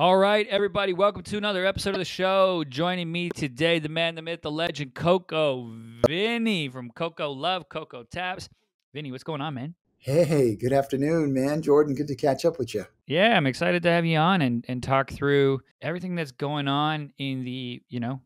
All right, everybody, welcome to another episode of the show. Joining me today, the man, the myth, the legend, Coco Vinny from Coco Love, Coco Taps. Vinny, what's going on, man? Hey, good afternoon, man. Jordan, good to catch up with you. Yeah, I'm excited to have you on and talk through everything that's going on in the,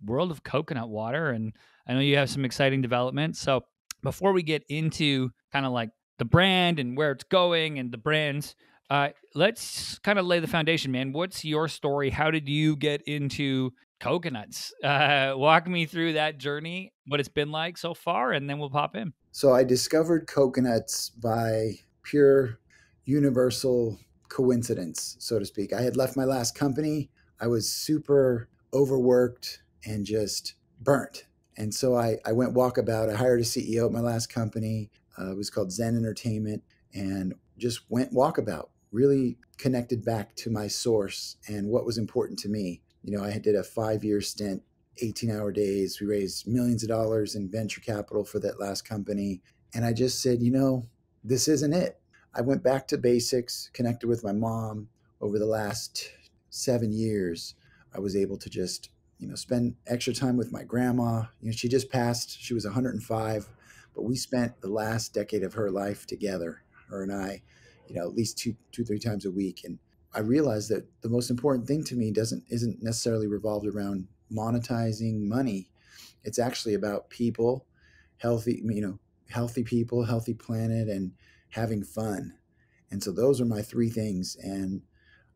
world of coconut water. And I know you have some exciting developments. So before we get into kind of like the brand and where it's going and the brands, let's kind of lay the foundation, man. What's your story? How did you get into coconuts? Walk me through that journey, what it's been like so far, and then we'll pop in. So I discovered coconuts by pure universal coincidence, so to speak. I had left my last company. I was super overworked and just burnt. And so I went walkabout. I hired a CEO at my last company. It was called Zen Entertainment, and just went walkabout. Really connected back to my source and what was important to me. I did a 5-year stint, 18-hour days. We raised millions of dollars in venture capital for that last company. And I just said, this isn't it. I went back to basics, connected with my mom. Over the last 7 years, I was able to just, spend extra time with my grandma. She just passed. She was 105, but we spent the last decade of her life together, her and I, at least two, 3 times a week. And I realized that the most important thing to me isn't necessarily revolved around monetizing money. It's actually about people, healthy people, healthy planet, and having fun. And so those are my 3 things. And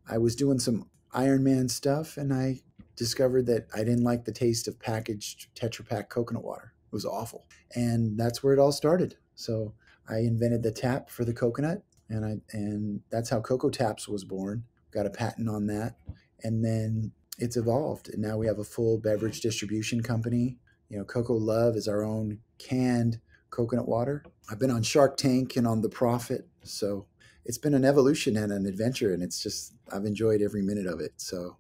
I was doing some Ironman stuff, and I discovered that I didn't like the taste of packaged Tetra Pak coconut water. It was awful. And that's where it all started. So I invented the tap for the coconut, and that's how Coco Taps was born. Got a patent on that. And then it's evolved. And now we have a full beverage distribution company. Coco Love is our own canned coconut water. I've been on SharkTank and on The Profit. So it's been an evolution and an adventure. And I've enjoyed every minute of it. So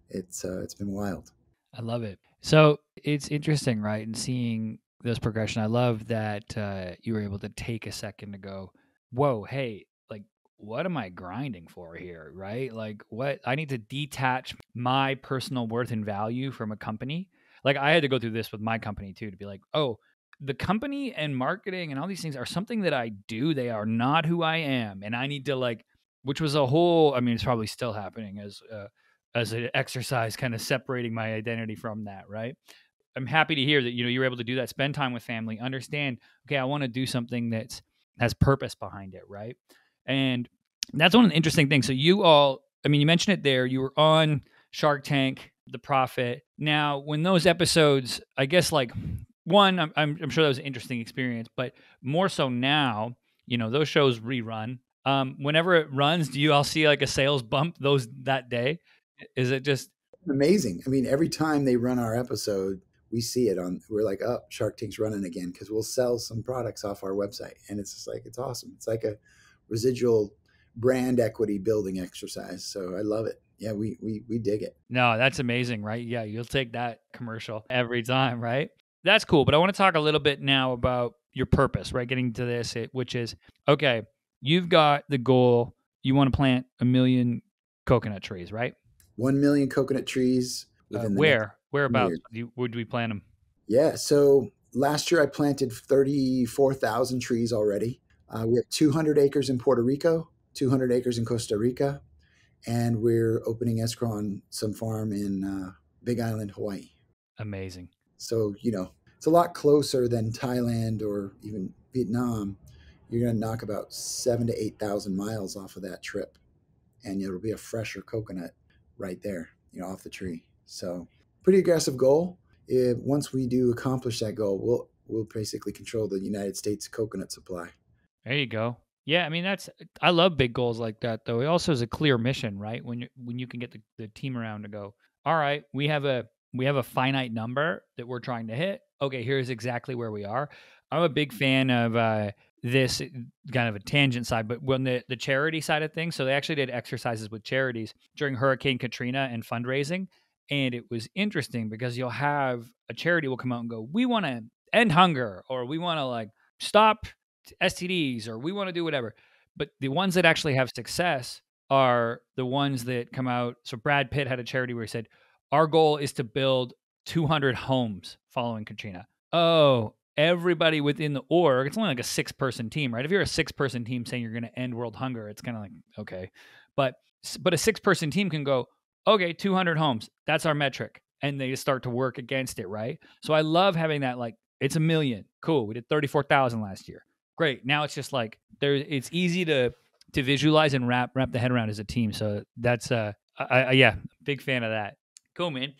it's been wild. I love it. So it's interesting, right? And seeing this progression, I love that you were able to take a second to go, whoa, hey, like, what am I grinding for here, right? Like, what I need to detach my personal worth and value from a company. Like, I had to go through this with my company too, to be like, oh, the company and marketing and all these things are something that I do. They are not who I am. And I need to which was a whole, I mean, it's probably still happening as an exercise, kind of separating my identity from that, right? I'm happy to hear that you're able to do that, spend time with family, understand, okay, I want to do something that has purpose behind it, right? And that's one of the interesting things. So you mentioned it there, you were on Shark Tank, The Profit. Now, when those episodes, I guess one, I'm sure that was an interesting experience, but more so now, those shows rerun. Whenever it runs, do you all see like a sales bump that day? Is it just amazing? I mean, every time they run our episode, we see it we're like, oh, Shark Tank's running again, because we'll sell some products off our website. And it's just like, it's awesome. It's like a residual brand equity building exercise. So I love it. Yeah, we dig it. No, that's amazing, right? Yeah, you'll take that commercial every time, right? That's cool. But I want to talk a little bit now about your purpose, right? Getting to this, which is, okay, you've got the goal. You want to plant 1 million coconut trees, right? 1 million coconut trees. Whereabouts would we plant them? Yeah. So last year I planted 34,000 trees already. We have 200 acres in Puerto Rico, 200 acres in Costa Rica, and we're opening escrow on some farm in Big Island, Hawaii. Amazing. So, it's a lot closer than Thailand or even Vietnam. You're going to knock about 7,000 to 8,000 miles off of that trip, and it'll be a fresher coconut right there, off the tree. So pretty aggressive goal. Once we do accomplish that goal, we'll basically control the United States coconut supply. There you go. Yeah, I mean, I love big goals like that, though. It also is a clear mission, right? When you can get the team around to go, all right, we have a finite number that we're trying to hit. Okay, here's exactly where we are. I'm a big fan of this kind of a tangent side, but when the charity side of things, so they actually did exercises with charities during Hurricane Katrina and fundraising. And it was interesting because you'll have a charity will come out and go, we want to end hunger, or we want to stop STDs, or we want to do whatever. But the ones that actually have success are the ones that come out. So Brad Pitt had a charity where he said, our goal is to build 200 homes following Katrina. Oh, everybody within the org, it's only like a 6-person team, right? If you're a 6-person team saying you're going to end world hunger, it's kind of like, okay. But a 6-person team can go, okay, 200 homes. That's our metric. And they start to work against it, right? So I love having that, like, it's 1 million. Cool. We did 34,000 last year. Great. Now it's just like it's easy to visualize and wrap the head around as a team. So that's yeah, big fan of that. Cool, man.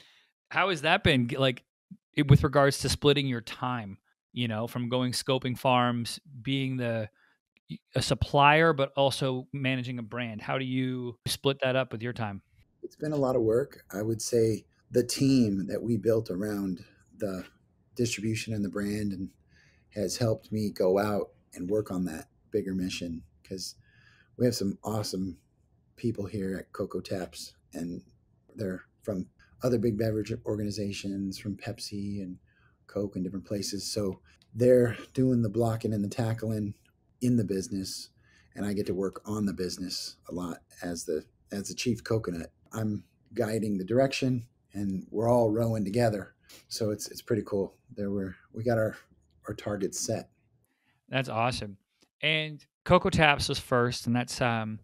How has that been like with regards to splitting your time, from going scoping farms, being a supplier, but also managing a brand? How do you split that up with your time? It's been a lot of work. I would say the team that we built around the distribution and the brand and has helped me go out and work on that bigger mission because we have some awesome people here at Coco Taps, and they're from other big beverage organizations, from Pepsi and Coke and different places. So they're doing the blocking and the tackling in the business, and I get to work on the business a lot as the chief coconut. I'm guiding the direction, and we're all rowing together. So it's pretty cool. We got our targets set. That's awesome. And Coco Taps was first, and that's the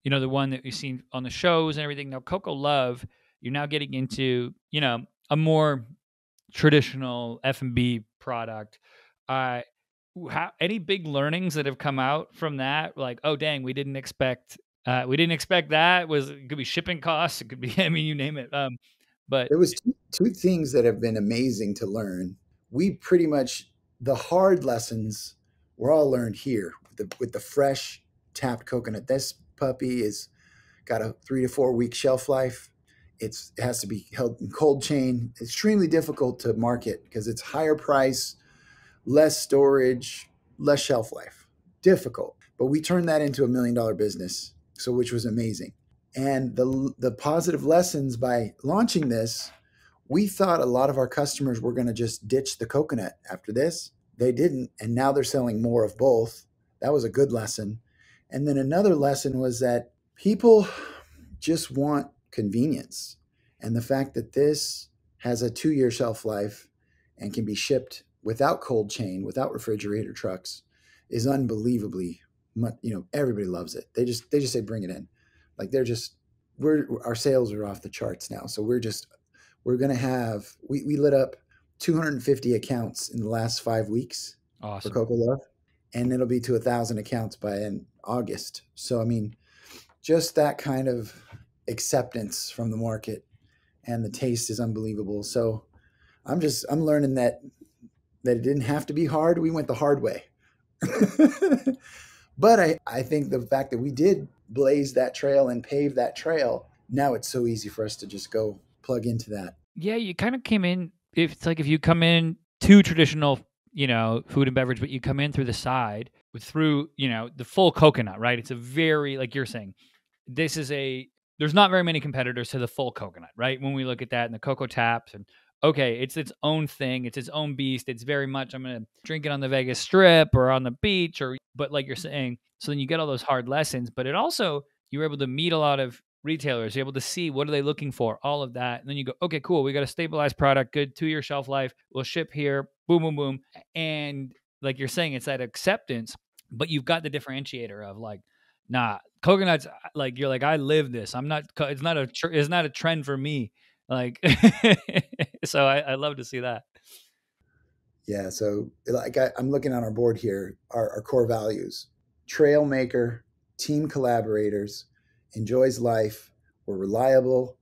one that we've seen on the shows and everything. Now Coco Love, you're now getting into, a more traditional F&B product. Uh any big learnings that have come out from that? Like, oh dang, we didn't expect that. It could be shipping costs, it could be I mean, you name it. But There was two things that have been amazing to learn. We pretty much the hard lessons were all learned here with the fresh tapped coconut. This puppy is got a 3 to 4 week shelf life. It has to be held in cold chain. Extremely difficult to market because it's higher price, less storage, less shelf life. Difficult, but we turned that into $1 million business, so which was amazing. And the positive lessons by launching this, we thought a lot of our customers were going to just ditch the coconut after this. They didn't, and now they're selling more of both. That was a good lesson. And then another lesson was that people just want convenience. And the fact that this has a 2-year shelf life and can be shipped without cold chain, without refrigerator trucks, is unbelievably much. Everybody loves it. They just say bring it in. Like our sales are off the charts now. So we're gonna have we lit up 250 accounts in the last 5 weeks for awesome. Coco Love, and it'll be to 1,000 accounts by in August. So I mean, just that kind of acceptance from the market, and the taste is unbelievable. So I'm learning that it didn't have to be hard. We went the hard way. But I think the fact that we did blaze that trail and pave that trail, now it's so easy for us to just go plug into that. Yeah, you kind of came in. If it's like if you come in too traditional, food and beverage, but you come in through the side through, the full coconut, right? It's a very, like you're saying, there's not very many competitors to the full coconut, right? When we look at that and the Coco Taps, and okay, it's its own thing, it's its own beast. It's very much I'm gonna drink it on the Vegas Strip or on the beach, but like you're saying, so then you get all those hard lessons, but it also you're able to meet a lot of retailers, you're able to see what are they looking for, all of that, and then you go, okay, cool, we got a stabilized product, good 2-year shelf life, we'll ship here, boom, boom, boom, and like you're saying, it's that acceptance, but you've got the differentiator of like, nah, coconuts, like you're like, I live this. I'm not. It's not a trend for me. Like, so I love to see that. Yeah. So like I'm looking on our board here, our core values: trail maker, team collaborators, enjoys life, we're reliable,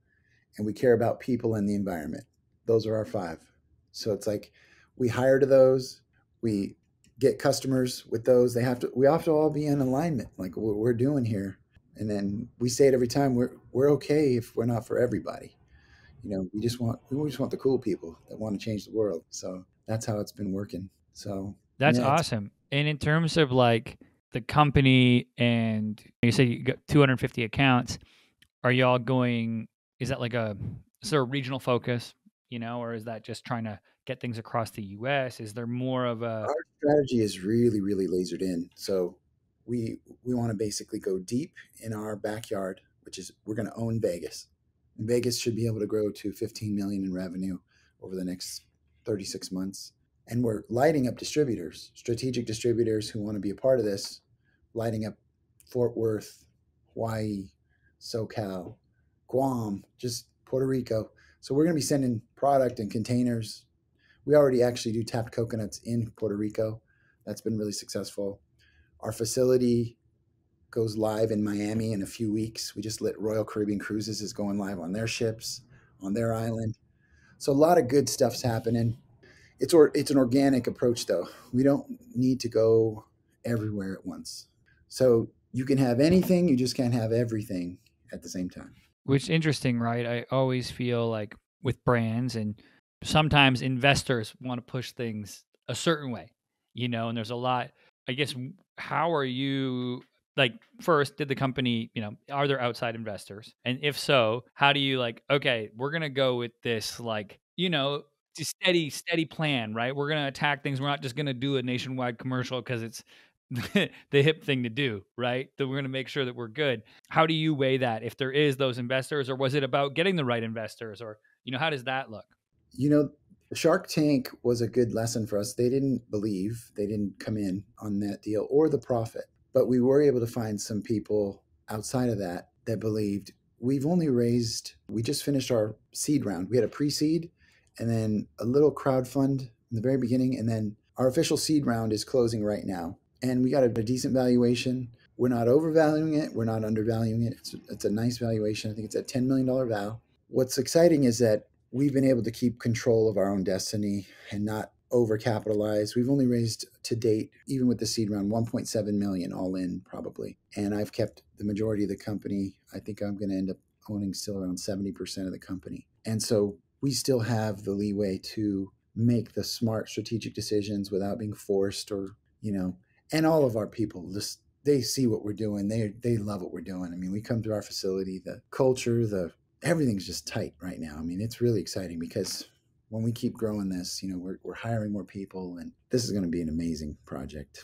and we care about people and the environment. Those are our 5. So it's like we hire to those, we get customers with those. We have to all be in alignment, like what we're doing here. And then we say it every time, we're okay if we're not for everybody. We just want the cool people that want to change the world. So that's how it's been working. So That's yeah, awesome. And in terms of like the company, and you said you got 250 accounts, are y'all going? Is that like is there a regional focus, or is that just trying to get things across the U.S.? Is there more of a our strategy is really, really lasered in. So we want to basically go deep in our backyard which is we're going to own Vegas. And Vegas should be able to grow to 15 million in revenue over the next 36 months. And we're lighting up distributors, strategic distributors who want to be a part of this, lighting up Fort Worth, Hawaii, SoCal, Guam, just Puerto Rico. So we're going to be sending product in containers. We already actually do tapped coconuts in Puerto Rico. That's been really successful. Our facility goes live in Miami in a few weeks. We just lit Royal Caribbean Cruises is going live on their ships, on their island. So a lot of good stuff's happening. It's an organic approach, though. We don't need to go everywhere at once. So you can have anything, you just can't have everything at the same time. Which is interesting, right? I always feel like with brands, and sometimes investors want to push things a certain way, and there's a lot, I guess. How are you, like, first, did the company, are there outside investors? And if so, how do you, like, okay, we're going to go with this, like, just steady plan, right? We're going to attack things. We're not just going to do a nationwide commercial because it's the hip thing to do, right? That we're going to make sure that we're good. How do you weigh that if there is those investors, or was it about getting the right investors, or, how does that look? Shark Tank was a good lesson for us. They didn't believe, they didn't come in on that deal or the profit, but we were able to find some people outside of that believed. We just finished our seed round. We had a pre-seed and then a little crowd fund in the very beginning. And then our official seed round is closing right now. And we got a decent valuation. We're not overvaluing it. We're not undervaluing it. It's a nice valuation. I think it's a $10 million val. What's exciting is that we've been able to keep control of our own destiny and not overcapitalize. We've only raised to date, even with the seed round, 1.7 million all in probably. And I've kept the majority of the company. I think I'm going to end up owning still around 70% of the company. And so we still have the leeway to make the smart strategic decisions without being forced or, and all of our people just, they see what we're doing. They love what we're doing. I mean, we come to our facility, the culture, everything's just tight right now. I mean, it's really exciting because when we keep growing this, we're hiring more people, and this is going to be an amazing project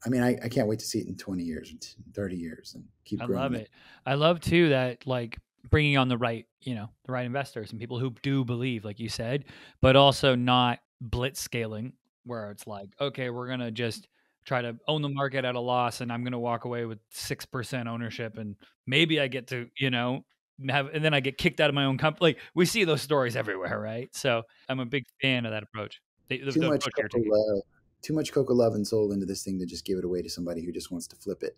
I can't wait to see it in 20 years, 30 years, and keep growing. I love it. I love too that, like, bringing on the right investors and people who do believe, like you said, but also not blitz scaling where it's like, okay, we're going to just try to own the market at a loss, and I'm going to walk away with 6% ownership, and maybe I get to, and then I get kicked out of my own company. Like, we see those stories everywhere, right? So I'm a big fan of that approach. Too much Coco Love and soul into this thing to just give it away to somebody who just wants to flip it.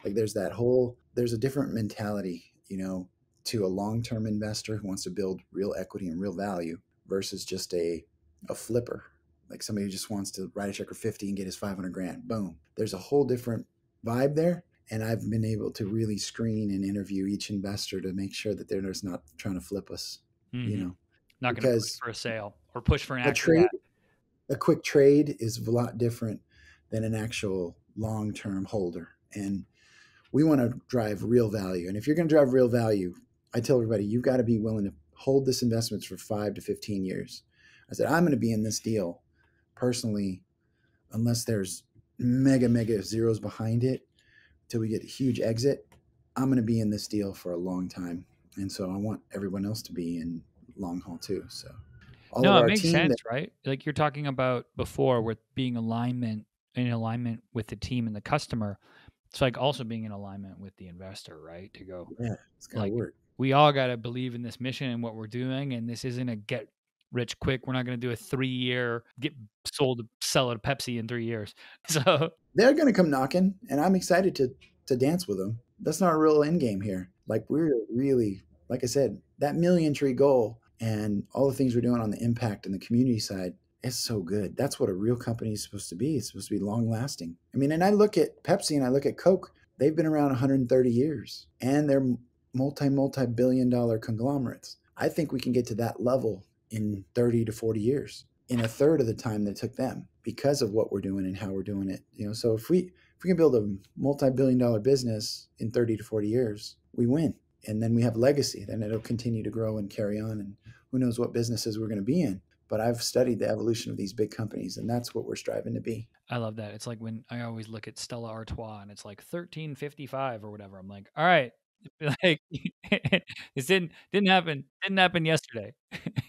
Like there's a different mentality, to a long-term investor who wants to build real equity and real value versus just a flipper, like somebody who just wants to write a check for 50 and get his 500 grand. Boom. There's a whole different vibe there. And I've been able to really screen and interview each investor to make sure that they're just not trying to flip us, not going to push for a sale or push for an a quick trade is a lot different than an actual long-term holder. And we want to drive real value. And if you're going to drive real value, I tell everybody, you've got to be willing to hold this investment for 5 to 15 years. I said, I'm going to be in this deal personally, unless there's mega zeros behind it, till we get a huge exit. I'm going to be in this deal for a long time. And so I want everyone else to be in long haul too. So it makes sense, right? Like you're talking about before with being in alignment with the team and the customer. It's like also being in alignment with the investor, right? To go, it's got to work. We all got to believe in this mission and what we're doing. And this isn't a get rich quick. We're not going to do a 3-year sell it to Pepsi in 3 years. So they're going to come knocking, and I'm excited to dance with them. That's not a real end game here. Like we're really, like I said, that million tree goal and all the things we're doing on the impact and the community side, it's so good. That's what a real company is supposed to be. It's supposed to be long lasting. I mean, and I look at Pepsi and I look at Coke. They've been around 130 years, and they're multi-billion dollar conglomerates. I think we can get to that level in 30 to 40 years, in a third of the time that it took them, because of what we're doing and how we're doing it. So if we can build a multi-billion dollar business in 30 to 40 years, we win. And then we have legacy. Then it'll continue to grow and carry on. And who knows what businesses we're going to be in. But I've studied the evolution of these big companies, and that's what we're striving to be. I love that. It's like when I always look at Stella Artois and it's like 1355 or whatever. I'm like, all right, Like, it didn't happen yesterday,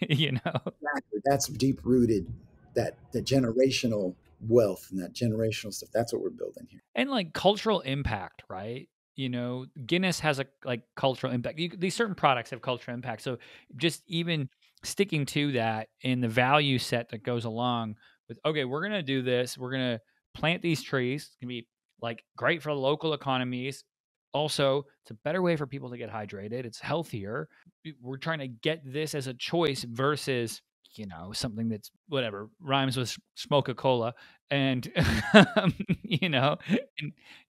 you know? Exactly. That's deep rooted. That generational wealth and that generational stuff. That's what we're building here. And, like, cultural impact, right? You know, Guinness has a, like, cultural impact. These certain products have cultural impact, so just even sticking to that and the value set that goes along with, "Okay, we're gonna do this. We're gonna plant these trees. It's gonna be, like, great for the local economies. Also, it's a better way for people to get hydrated. It's healthier. We're trying to get this as a choice versus, you know, something that's whatever rhymes with smoke a cola and you know,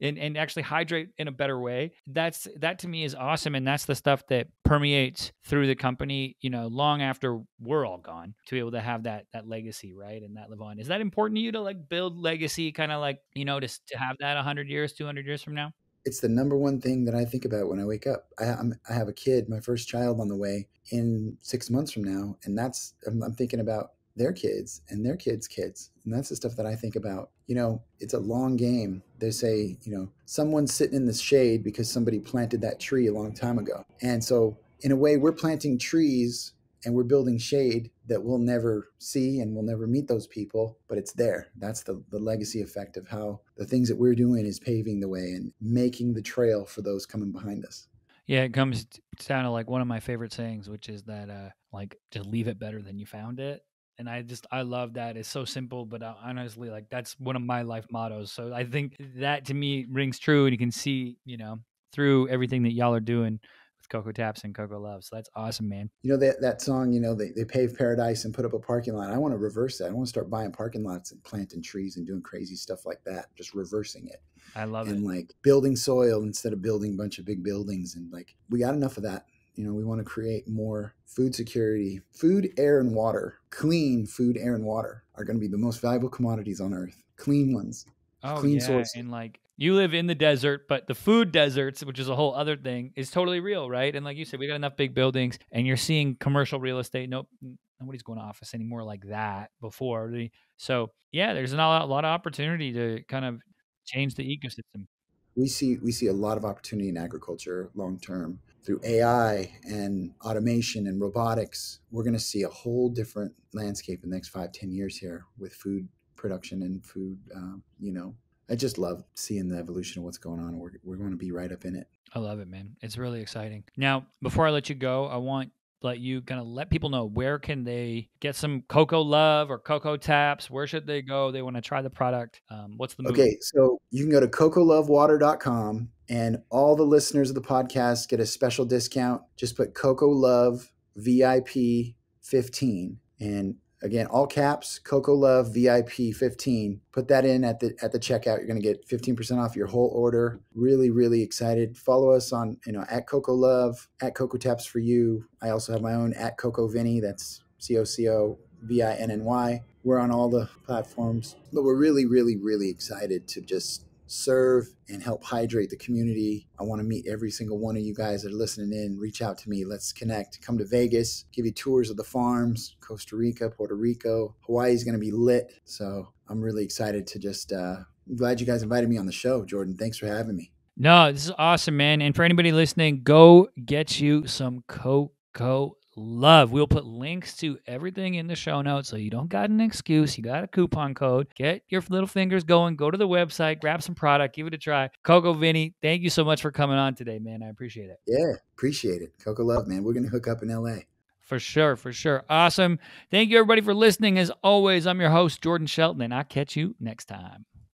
and, and actually hydrate in a better way. That to me is awesome, and that's the stuff that permeates through the company, you know, long after we're all gone, to be able to have that legacy, right, and that live on. Is that important to you to, like, build legacy, kind of like, you know, to have that 100 years, 200 years from now? It's the number one thing that I think about when I wake up. I have a kid, my first child, on the way in 6 months from now, and I'm thinking about their kids and their kids' kids, and that's the stuff that I think about. You know, it's a long game. They say, you know, someone's sitting in the shade because somebody planted that tree a long time ago, and so in a way, we're planting trees and we're building shade that we'll never see and we'll never meet those people, but it's there. That's the legacy effect of how the things that we're doing is paving the way and making the trail for those coming behind us. Yeah, it comes down to, like, one of my favorite sayings, which is that, like, just leave it better than you found it. And I love that. It's so simple, but honestly, like, that's one of my life mottos. So I think that to me rings true, and you can see, you know, through everything that y'all are doing with Coco Taps and Coco Love. So that's awesome, man. You know, that song, you know, they pave paradise and put up a parking lot. I want to reverse that. I want to start buying parking lots and planting trees and doing crazy stuff like that, just reversing it. I love it. And like building soil instead of building a bunch of big buildings. And like, we got enough of that. You know, we want to create more food security. Food, air, and water. Clean food, air, and water are going to be the most valuable commodities on earth. Clean ones, Oh clean yeah, sources. and, like, you live in the desert, but the food deserts, which is a whole other thing, is totally real, right? And like you said, we got enough big buildings, and you're seeing commercial real estate. Nope, nobody's going to office anymore like that before. So yeah, there's not a lot of opportunity to kind of change the ecosystem. We see a lot of opportunity in agriculture long term through AI and automation and robotics. We're going to see a whole different landscape in the next 5-10 years here with food production and food. You know, I just love seeing the evolution of what's going on. We're going to be right up in it. I love it, man. It's really exciting. Now, before I let you go, I want let you kind of let people know, where can they get some Coco Love or Coco Taps? Where should they go? They want to try the product. What's the move? Okay, so you can go to cocolovewater.com, and all the listeners of the podcast get a special discount. Just put Coco Love VIP 15, and again, all caps, Coco Love VIP 15. Put that in at the checkout. You're going to get 15% off your whole order. Really, really excited. Follow us on, you know, at Coco Love, at Coco Taps for you. I also have my own at Coco Vinny. That's COCOVINNY. We're on all the platforms, but we're really, really, really excited to just serve and help hydrate the community. I want to meet every single one of you guys that are listening in. Reach out to me. Let's connect. Come to Vegas, give you tours of the farms, Costa Rica, Puerto Rico. Hawaii is going to be lit. So I'm really excited to just, I'm glad you guys invited me on the show, Jordan. Thanks for having me. No, this is awesome, man. And for anybody listening, go get you some Coco Love. We'll put links to everything in the show notes, so you don't got an excuse. You got a coupon code. Get your little fingers going. Go to the website, grab some product, give it a try. Coco Vinny, thank you so much for coming on today, man. I appreciate it. Yeah, appreciate it. Coco Love, man. We're going to hook up in LA. For sure, for sure. Awesome. Thank you, everybody, for listening. As always, I'm your host, Jordan Shelton, and I'll catch you next time.